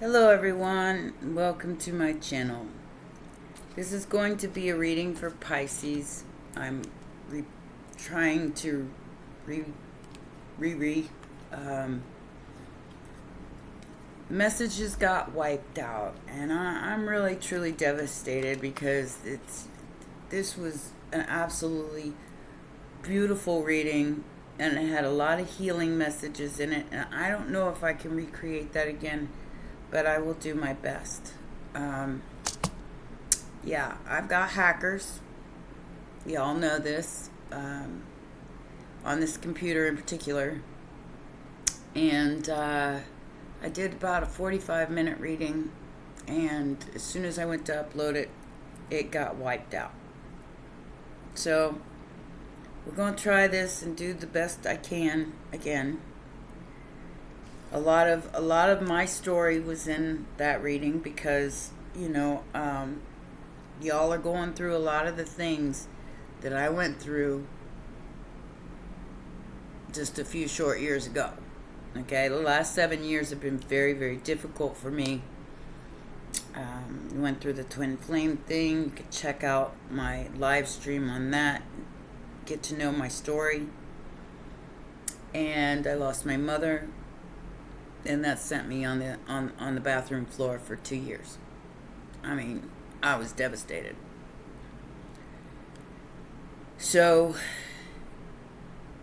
Hello everyone, welcome to my channel. This is going to be a reading for Pisces. I'm trying to messages got wiped out, and I'm really truly devastated because this was an absolutely beautiful reading, and it had a lot of healing messages in it, and I don't know if I can recreate that again, but I will do my best. Yeah, I've got hackers. Y'all know this, on this computer in particular. And I did about a 45-minute reading, and as soon as I went to upload it, it got wiped out. So we're going to try this and do the best I can again. A lot of my story was in that reading because, y'all are going through a lot of the things that I went through just a few short years ago. Okay, the last 7 years have been very, very difficult for me. Went through the twin flame thing. You could check out my live stream on that, get to know my story. And I lost my mother, and that sent me on the bathroom floor for 2 years. I mean, I was devastated. So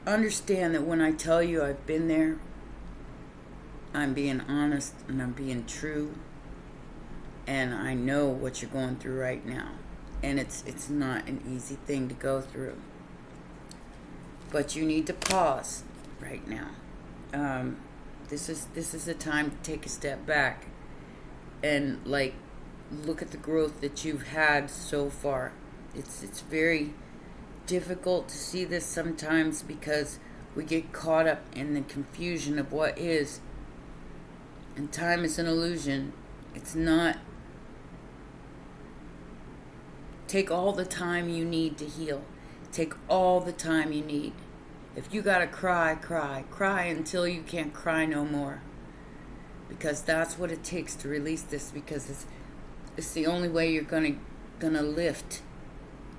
understand that when I tell you I've been there, I'm being honest and I'm being true, and I know what you're going through right now, and it's not an easy thing to go through, but you need to pause right now. This is a time to take a step back and look at the growth that you've had so far. It's very difficult to see this sometimes because we get caught up in the confusion of what is. And time is an illusion. It's not. Take all the time you need to heal. Take all the time you need. If you gotta cry, cry. Cry until you can't cry no more. Because that's what it takes to release this, because it's the only way you're gonna lift,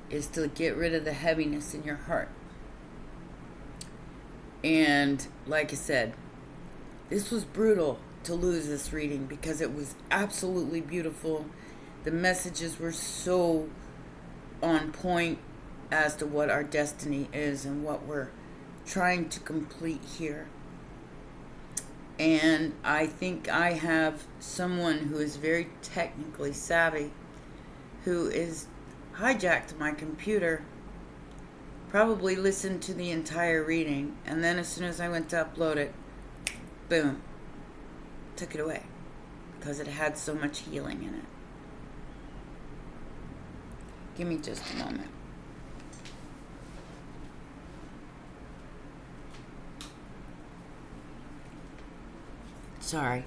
is to get rid of the heaviness in your heart. And like I said, this was brutal to lose this reading because it was absolutely beautiful. The messages were so on point as to what our destiny is and what we're trying to complete here. And I think I have someone who is very technically savvy, who is hijacked my computer, probably listened to the entire reading, and then as soon as I went to upload it, boom, took it away because it had so much healing in it. Give me just a moment. Sorry.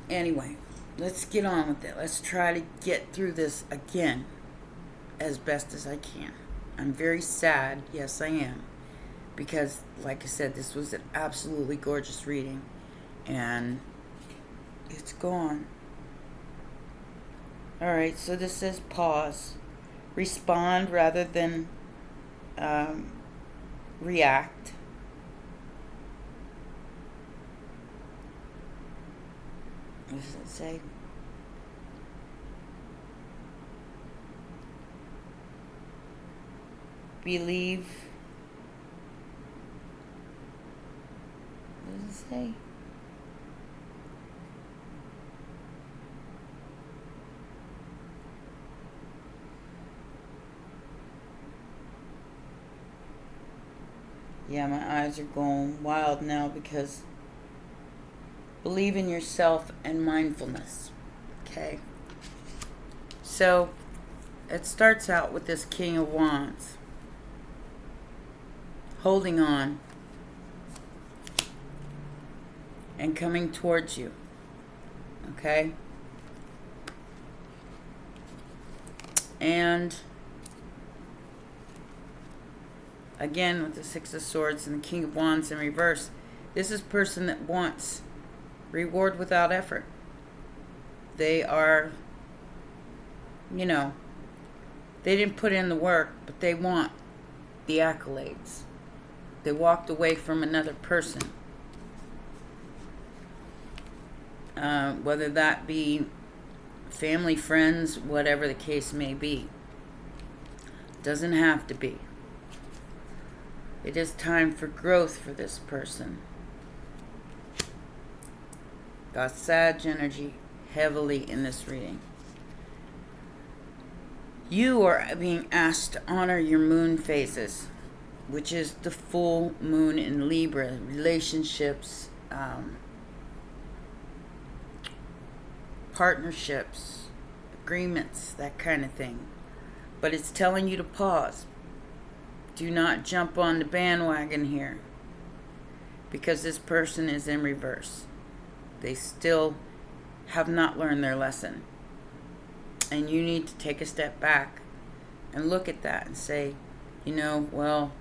Anyway, let's get on with it. Let's try to get through this again as best as I can. I'm very sad. Yes, I am. Because, like I said, this was an absolutely gorgeous reading. And it's gone. Alright, so this says pause. Respond rather than react. What does it say? Believe. What does it say? Yeah, my eyes are going wild now because believe in yourself and mindfulness. Okay. So it starts out with this King of Wands holding on and coming towards you. Okay? And again, with the Six of Swords and the King of Wands in reverse, this is a person that wants reward without effort. They are, they didn't put in the work, but they want the accolades. They walked away from another person. Whether that be family, friends, whatever the case may be. Doesn't have to be. It is time for growth for this person. Got Sag energy heavily in this reading. You are being asked to honor your moon phases, which is the full moon in Libra, relationships, partnerships, agreements, that kind of thing. But it's telling you to pause. Do not jump on the bandwagon here, because this person is in reverse. They still have not learned their lesson. And you need to take a step back and look at that and say, well,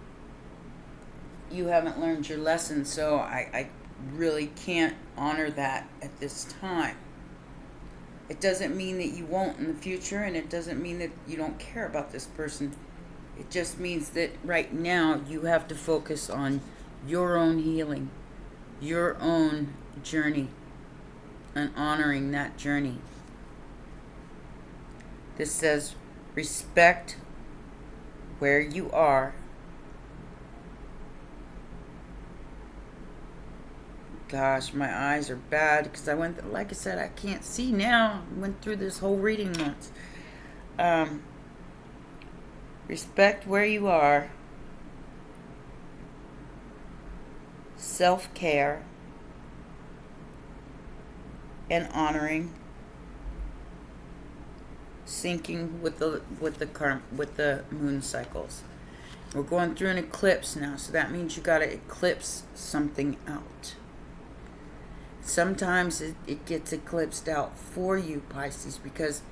you haven't learned your lesson, so I really can't honor that at this time. It doesn't mean that you won't in the future, and it doesn't mean that you don't care about this person. It just means that right now you have to focus on your own healing, your own journey, and honoring that journey. This says, respect where you are. Gosh, my eyes are bad because like I said, I can't see now. I went through this whole reading once. Respect where you are. Self-care. And honoring. Syncing with the moon cycles. We're going through an eclipse now, so that means you got to eclipse something out. Sometimes it gets eclipsed out for you, Pisces, because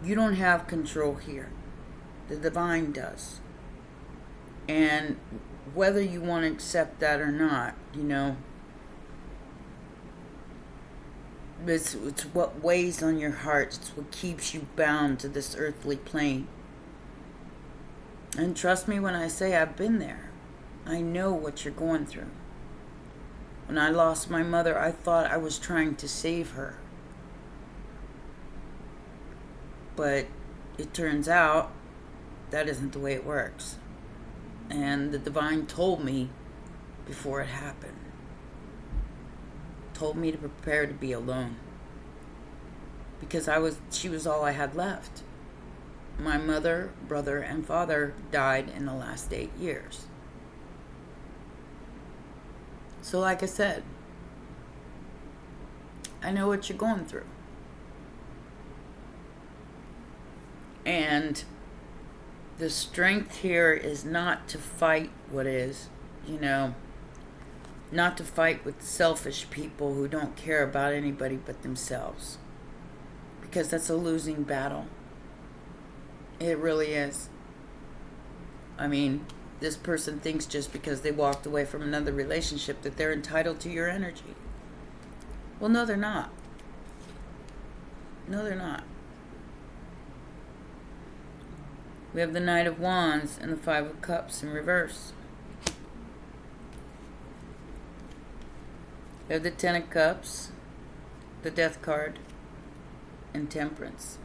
you don't have control here. The divine does. And whether you want to accept that or not, it's what weighs on your heart. It's what keeps you bound to this earthly plane. And trust me when I say I've been there. I know what you're going through. When I lost my mother, I thought I was trying to save her. But it turns out that isn't the way it works. And the divine told me before it happened. Told me to prepare to be alone. Because she was all I had left. My mother, brother, and father died in the last 8 years. So like I said, I know what you're going through. And the strength here is not to fight what is, not to fight with selfish people who don't care about anybody but themselves. Because that's a losing battle. It really is. I mean, this person thinks just because they walked away from another relationship that they're entitled to your energy. Well, no, they're not. No, they're not. We have the Knight of Wands and the Five of Cups in reverse. We have the Ten of Cups, the Death card, and Temperance.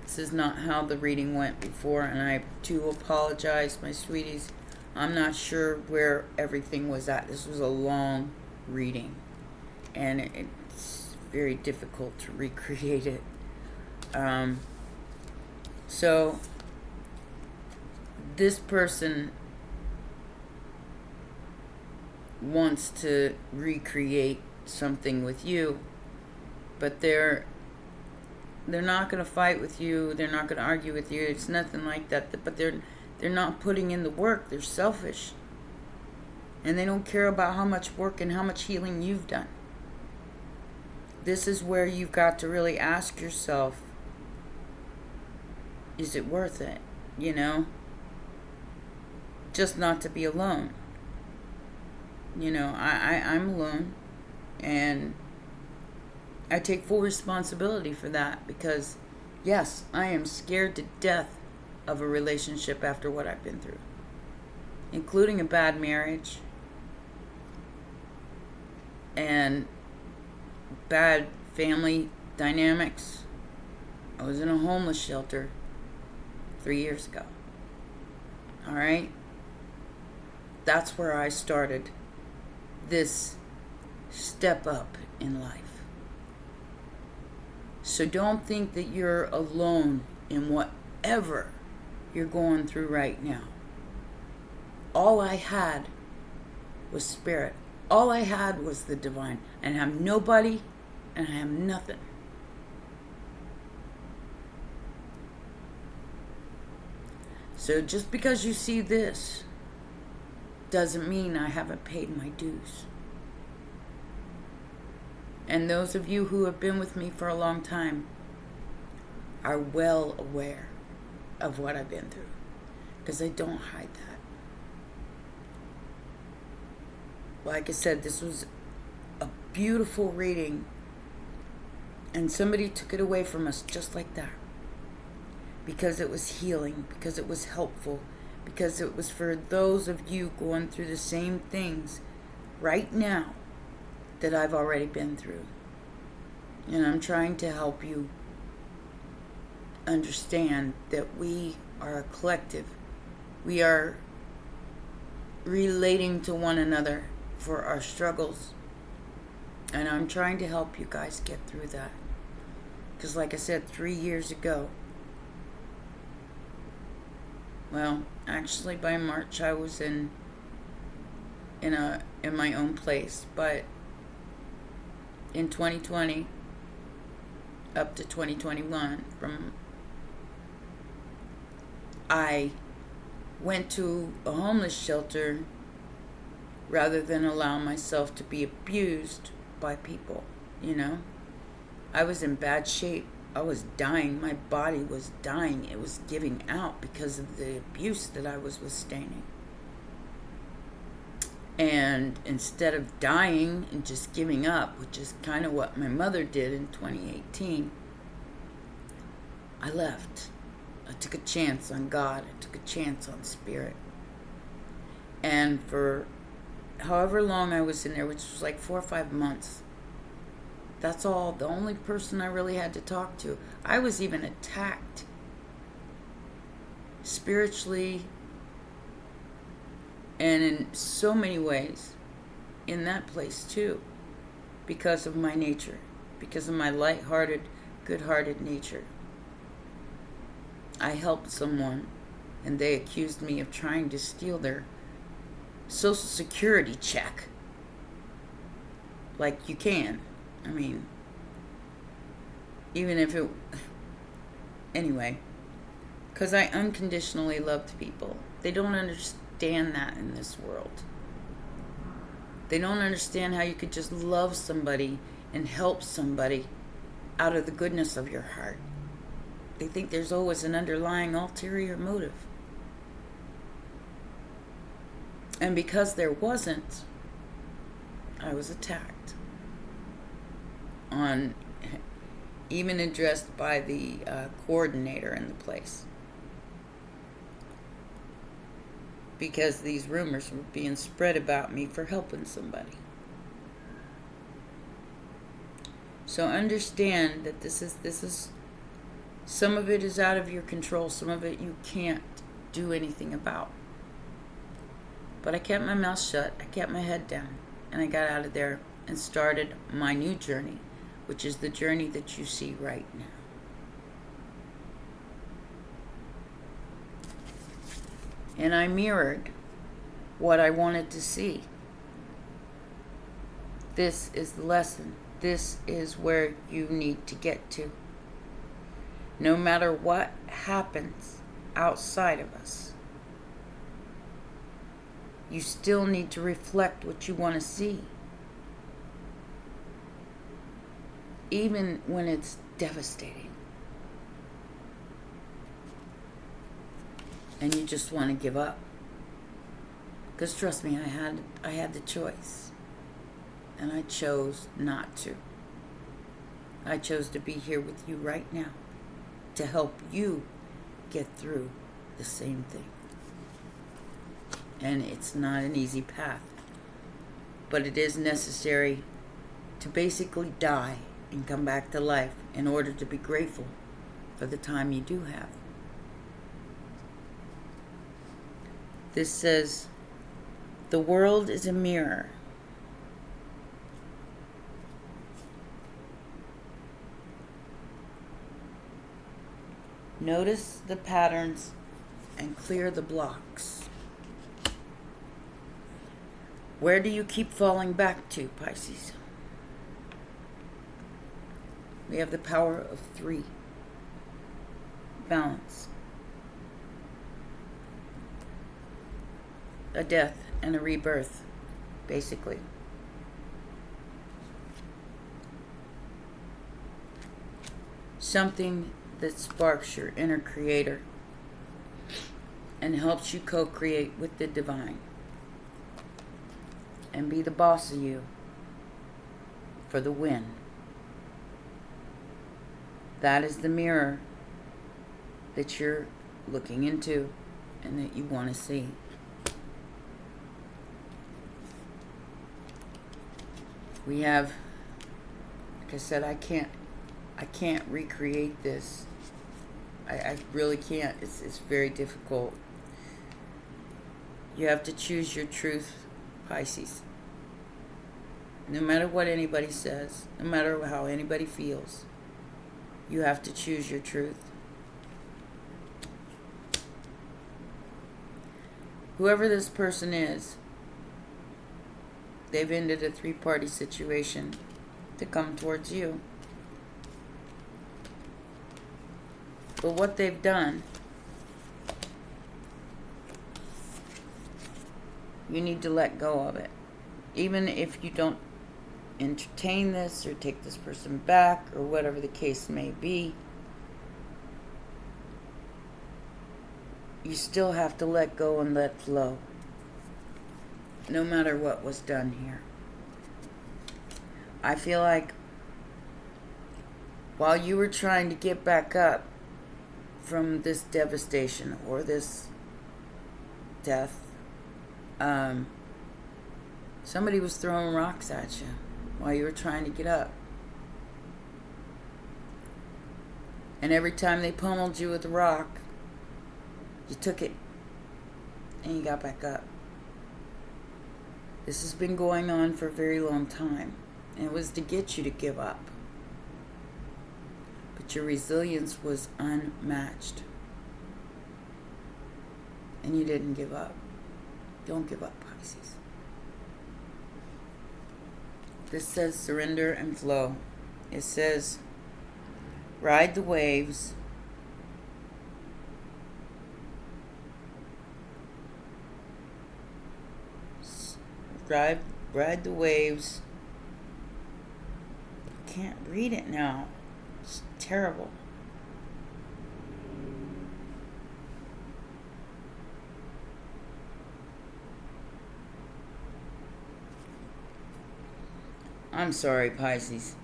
This is not how the reading went before, and I do apologize, my sweeties. I'm not sure where everything was at. This was a long reading, and it's very difficult to recreate it. So, this person wants to recreate something with you, but they're not going to fight with you. They're not going to argue with you. It's nothing like that. But they're not putting in the work. They're selfish. And they don't care about how much work and how much healing you've done. This is where you've got to really ask yourself, is it worth it? Just not to be alone. I'm alone. And I take full responsibility for that because, yes, I am scared to death of a relationship after what I've been through, including a bad marriage and bad family dynamics. I was in a homeless shelter 3 years ago. All right? That's where I started this step up in life. So don't think that you're alone in whatever you're going through right now. All I had was spirit. All I had was the divine. And I have nobody and I have nothing. So just because you see this doesn't mean I haven't paid my dues. And those of you who have been with me for a long time are well aware of what I've been through, because I don't hide that. Like I said, this was a beautiful reading, and somebody took it away from us just like that, because it was healing, because it was helpful, because it was for those of you going through the same things right now that I've already been through. And I'm trying to help you understand that we are a collective. We are relating to one another for our struggles. And I'm trying to help you guys get through that. Because like I said, 3 years ago, well, actually by March I was in my own place, but in 2020 up to 2021, I went to a homeless shelter rather than allow myself to be abused by people, you know. I was in bad shape. I was dying. My body was dying. It was giving out because of the abuse that I was withstanding. And instead of dying and just giving up, which is kind of what my mother did in 2018, I left. I took a chance on God. I took a chance on spirit. And for however long I was in there, which was like 4 or 5 months, that's all, the only person I really had to talk to. I was even attacked spiritually and in so many ways in that place too, because of my nature, because of my light-hearted, good-hearted nature. I helped someone and they accused me of trying to steal their Social Security check. Like you can. I mean, even if it... Anyway, because I unconditionally loved people. They don't understand that in this world. They don't understand how you could just love somebody and help somebody out of the goodness of your heart. They think there's always an underlying ulterior motive. And because there wasn't, I was attacked. Even addressed by the coordinator in the place. Because these rumors were being spread about me for helping somebody. So understand that this is some of it is out of your control, some of it you can't do anything about. But I kept my mouth shut, I kept my head down, and I got out of there and started my new journey, which is the journey that you see right now. And I mirrored what I wanted to see. This is the lesson. This is where you need to get to. No matter what happens outside of us, you still need to reflect what you want to see. Even when it's devastating. And you just want to give up. Because trust me, I had the choice. And I chose not to. I chose to be here with you right now to help you get through the same thing. And it's not an easy path, but it is necessary to basically die and come back to life in order to be grateful for the time you do have. This says, the world is a mirror. Notice the patterns and clear the blocks. Where do you keep falling back to, Pisces? We have the power of 3. Balance. A death and a rebirth, basically. Something that sparks your inner creator and helps you co-create with the divine and be the boss of you for the win. That is the mirror that you're looking into and that you want to see. We have, like I said, I can't recreate this. I really can't. It's very difficult. You have to choose your truth, Pisces. No matter what anybody says, no matter how anybody feels, you have to choose your truth. Whoever this person is, they've ended a 3-party situation to come towards you. But what they've done, you need to let go of it. Even if you don't entertain this or take this person back or whatever the case may be, you still have to let go and let flow. No matter what was done here. I feel like while you were trying to get back up from this devastation or this death, somebody was throwing rocks at you while you were trying to get up. And every time they pummeled you with a rock, you took it and you got back up. This has been going on for a very long time, and it was to get you to give up. But your resilience was unmatched. And you didn't give up. Don't give up, Pisces. This says surrender and flow. It says ride the waves. Ride the waves. I can't read it now. It's terrible. I'm sorry, Pisces.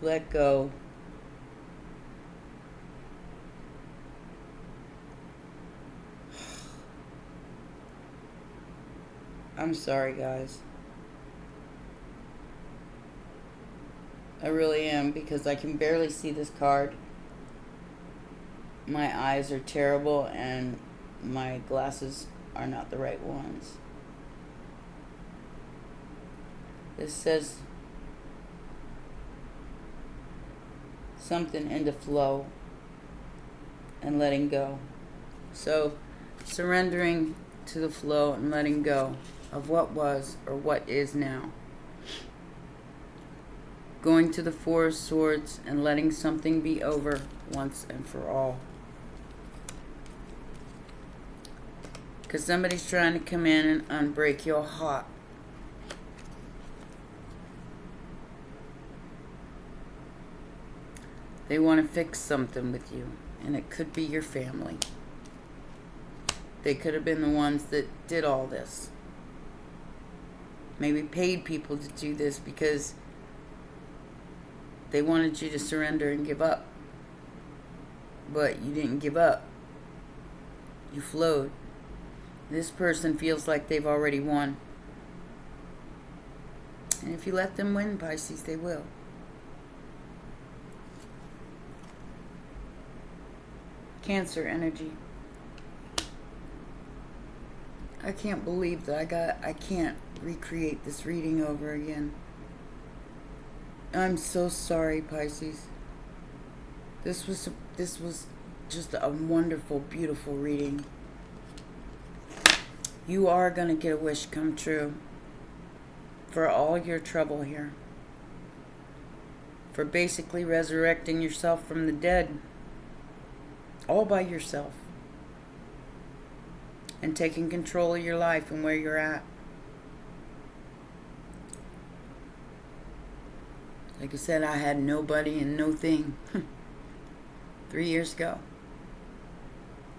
Let go. I'm sorry, guys. I really am, because I can barely see this card. My eyes are terrible and my glasses are not the right ones. This says something into flow and letting go. So surrendering to the flow and letting go of what was or what is now. Going to the 4 of Swords and letting something be over once and for all. Because somebody's trying to come in and unbreak your heart. They want to fix something with you. And it could be your family. They could have been the ones that did all this. Maybe paid people to do this because they wanted you to surrender and give up. But you didn't give up. You flowed. This person feels like they've already won. And if you let them win, Pisces, they will. Cancer energy. I can't believe that I can't recreate this reading over again. I'm so sorry, Pisces. This was just a wonderful, beautiful reading. You are going to get a wish come true for all your trouble here. For basically resurrecting yourself from the dead. All by yourself. And taking control of your life and where you're at. Like I said, I had nobody and no thing 3 years ago.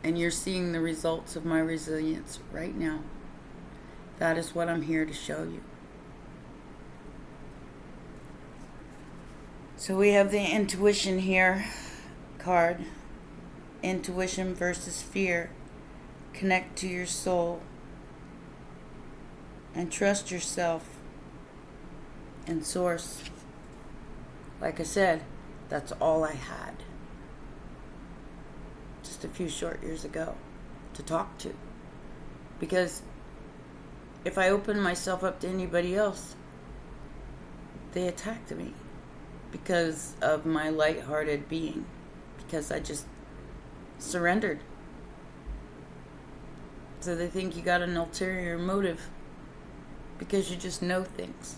And you're seeing the results of my resilience right now. That is what I'm here to show you. So we have the intuition here card. Intuition versus fear. Connect to your soul. And trust yourself and source. Like I said, that's all I had. Just a few short years ago to talk to. Because if I open myself up to anybody else, they attacked me because of my lighthearted being. Because I just surrendered. So they think you got an ulterior motive because you just know things.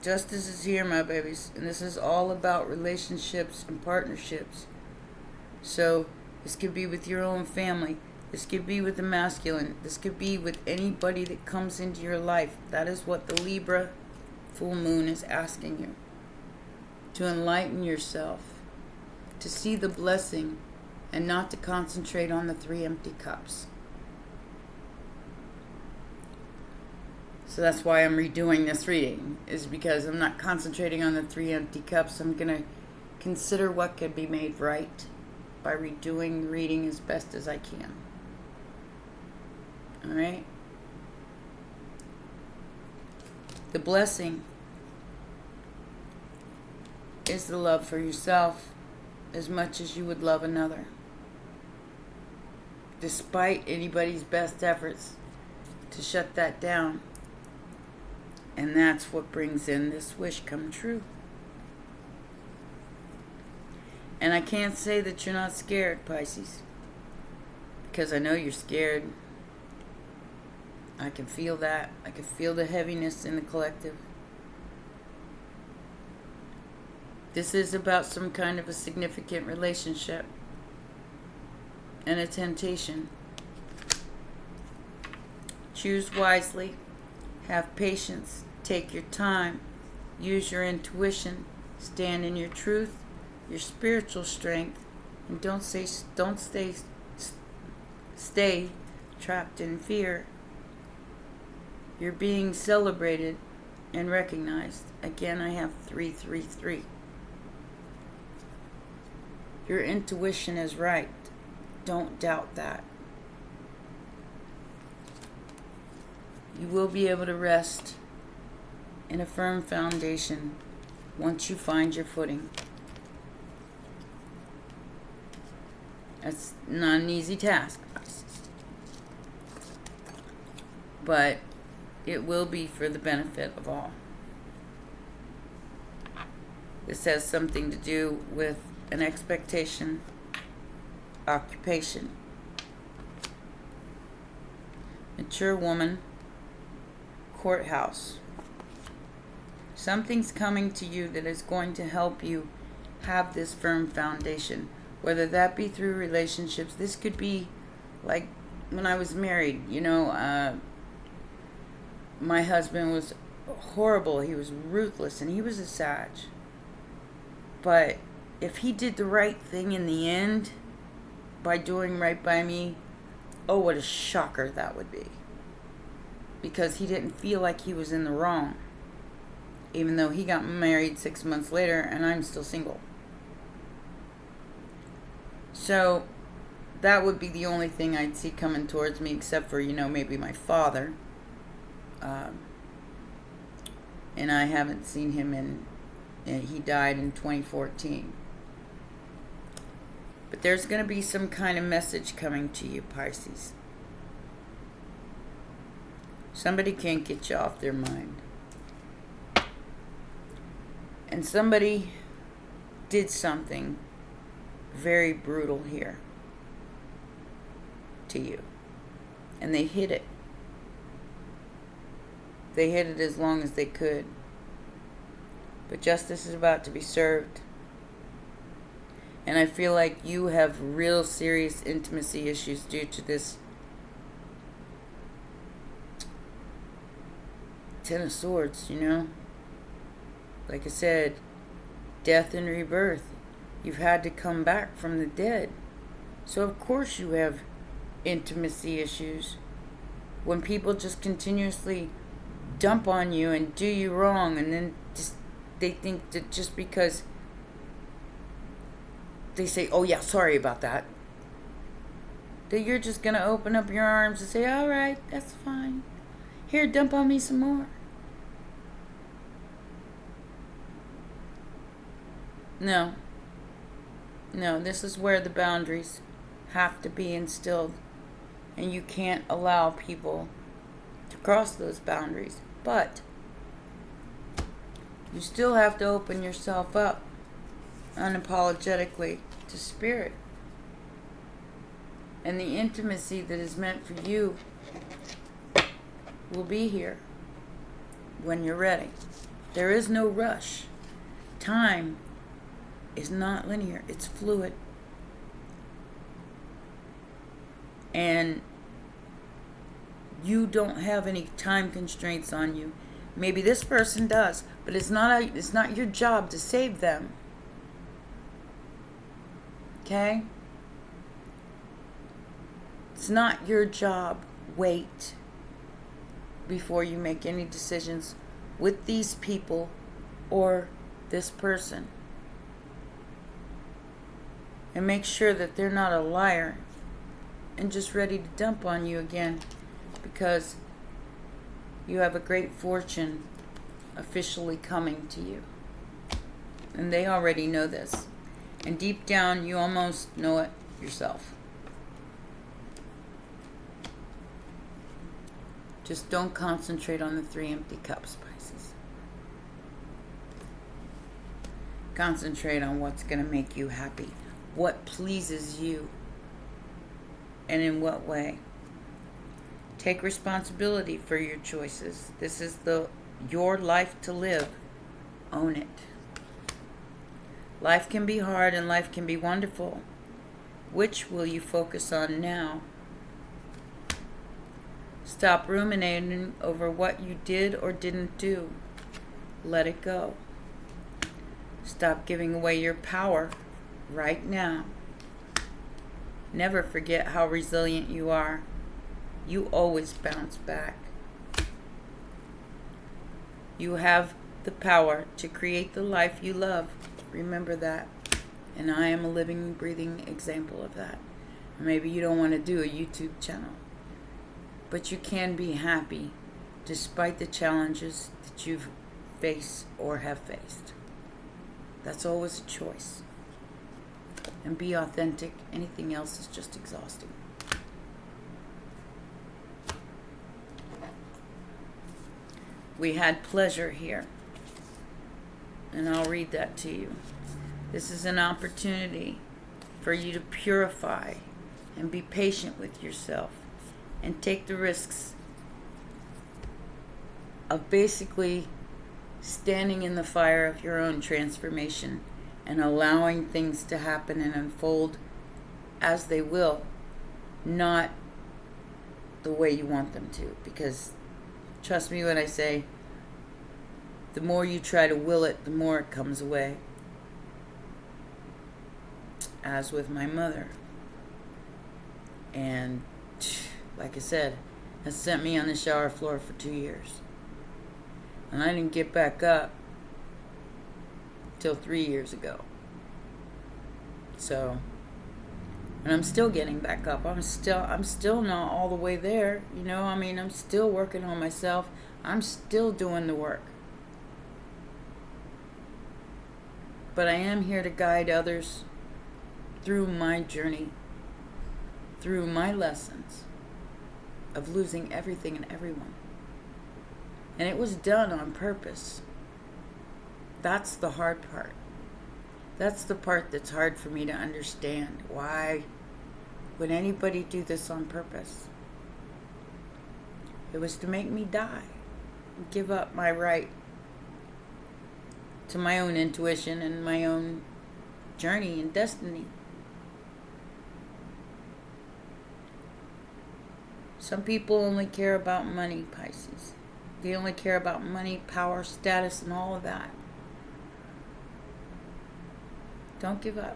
Justice is here, my babies, and this is all about relationships and partnerships. So this could be with your own family. This could be with the masculine. This could be with anybody that comes into your life. That is what the Libra full moon is asking you. To enlighten yourself. To see the blessing and not to concentrate on the 3 empty cups. So that's why I'm redoing this reading, is because I'm not concentrating on the 3 empty cups. I'm going to consider what could be made right by redoing the reading as best as I can. Alright? The blessing is the love for yourself as much as you would love another. Despite anybody's best efforts to shut that down. And that's what brings in this wish come true. And I can't say that you're not scared, Pisces. Because I know you're scared. I can feel that. I can feel the heaviness in the collective. This is about some kind of a significant relationship. And a temptation. Choose wisely. Have patience. Take your time. Use your intuition. Stand in your truth, your spiritual strength, and don't stay trapped in fear. You're being celebrated and recognized. Again, I have 333. Your intuition is right. Don't doubt that. You will be able to rest in a firm foundation once you find your footing. That's not an easy task, but it will be for the benefit of all. This has something to do with an expectation, occupation. Mature woman, courthouse. Something's coming to you that is going to help you have this firm foundation, whether that be through relationships. This could be like when I was married, my husband was horrible. He was ruthless, and he was a Sag. But if he did the right thing in the end by doing right by me, oh, what a shocker that would be. Because he didn't feel like he was in the wrong. Even though he got married 6 months later and I'm still single. So that would be the only thing I'd see coming towards me, except for, maybe my father. And I haven't seen him he died in 2014. But there's going to be some kind of message coming to you, Pisces. Somebody can't get you off their mind. And somebody did something very brutal here to you. And they hid it. They hid it as long as they could. But justice is about to be served. And I feel like you have real serious intimacy issues due to this Ten of Swords, Like I said, death and rebirth. You've had to come back from the dead. So of course you have intimacy issues. When people just continuously dump on you and do you wrong, and then they think that just because they say, oh yeah, sorry about that, that you're just going to open up your arms and say, all right, that's fine. Here, dump on me some more. No, this is where the boundaries have to be instilled. And you can't allow people to cross those boundaries. But you still have to open yourself up unapologetically to spirit. And the intimacy that is meant for you will be here when you're ready. There is no rush. Time is not linear. It's fluid. And you don't have any time constraints on you. Maybe this person does, but it's not your job to save them. Okay? It's not your job. Wait before you make any decisions with these people or this person. And make sure that they're not a liar and just ready to dump on you again, because you have a great fortune officially coming to you. And they already know this. And deep down, you almost know it yourself. Just don't concentrate on the 3 empty cups, Pisces. Concentrate on what's going to make you happy. What pleases you. And in what way. Take responsibility for your choices. This is your life to live. Own it. Life can be hard and life can be wonderful. Which will you focus on now? Stop ruminating over what you did or didn't do. Let it go. Stop giving away your power right now. Never forget how resilient you are. You always bounce back. You have the power to create the life you love. Remember that. And I am a living, breathing example of that. Maybe you don't want to do a YouTube channel, but you can be happy despite the challenges that you face or have faced. That's always a choice. And be authentic. Anything else is just exhausting. We had pleasure here. And I'll read that to you. This is an opportunity for you to purify and be patient with yourself and take the risks of basically standing in the fire of your own transformation and allowing things to happen and unfold as they will, not the way you want them to. Because trust me when I say The more you try to will it, the more it comes away. As with my mother. And like I said, it sent me on the shower floor for 2 years. And I didn't get back up till 3 years ago. So, and I'm still getting back up. I'm still not all the way there. You know, I mean, I'm still working on myself. I'm still doing the work. But I am here to guide others through my journey, through my lessons of losing everything and everyone. And it was done on purpose. That's the hard part. That's the part that's hard for me to understand. Why would anybody do this on purpose? It was to make me die, give up my right to my own intuition and my own journey and destiny. Some people only care about money, Pisces. They only care about money, power, status, and all of that. Don't give up.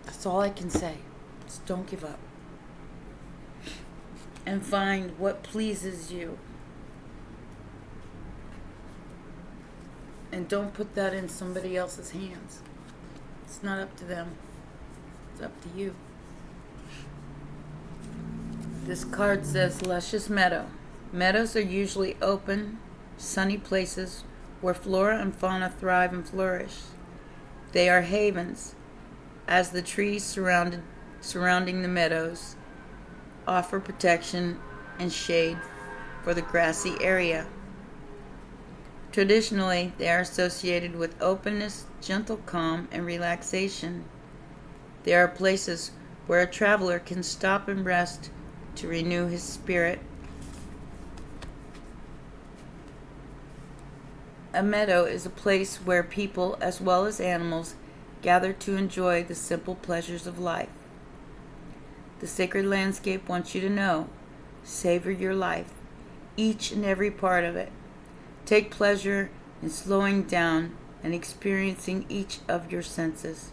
That's all I can say. Just don't give up. And find what pleases you. And don't put that in somebody else's hands. It's not up to them. It's up to you. This card says luscious meadow. Meadows are usually open, sunny places where flora and fauna thrive and flourish. They are havens, as the trees surrounding the meadows offer protection and shade for the grassy area. Traditionally, they are associated with openness, gentle calm, and relaxation. They are places where a traveler can stop and rest to renew his spirit. A meadow is a place where people, as well as animals, gather to enjoy the simple pleasures of life. The sacred landscape wants you to know, savor your life, each and every part of it. Take pleasure in slowing down and experiencing each of your senses.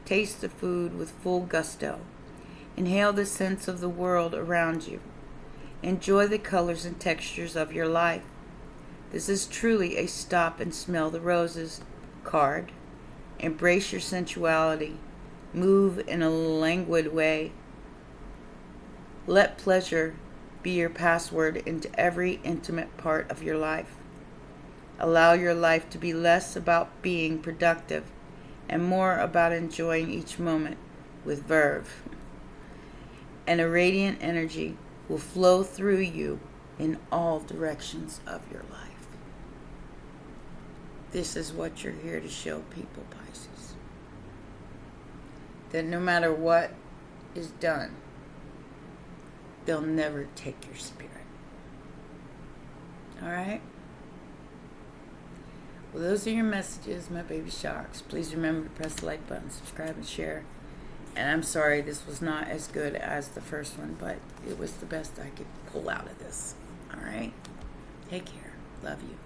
Taste the food with full gusto. Inhale the sense of the world around you. Enjoy the colors and textures of your life. This is truly a stop and smell the roses card. Embrace your sensuality. Move in a languid way. Let pleasure be your password into every intimate part of your life. Allow your life to be less about being productive and more about enjoying each moment with verve. And a radiant energy will flow through you in all directions of your life. This is what you're here to show people, Pisces. That no matter what is done, they'll never take your spirit. Alright? Well, those are your messages, my baby sharks. Please remember to press the like button, subscribe, and share. And I'm sorry this was not as good as the first one, but it was the best I could pull out of this. All right? Take care. Love you.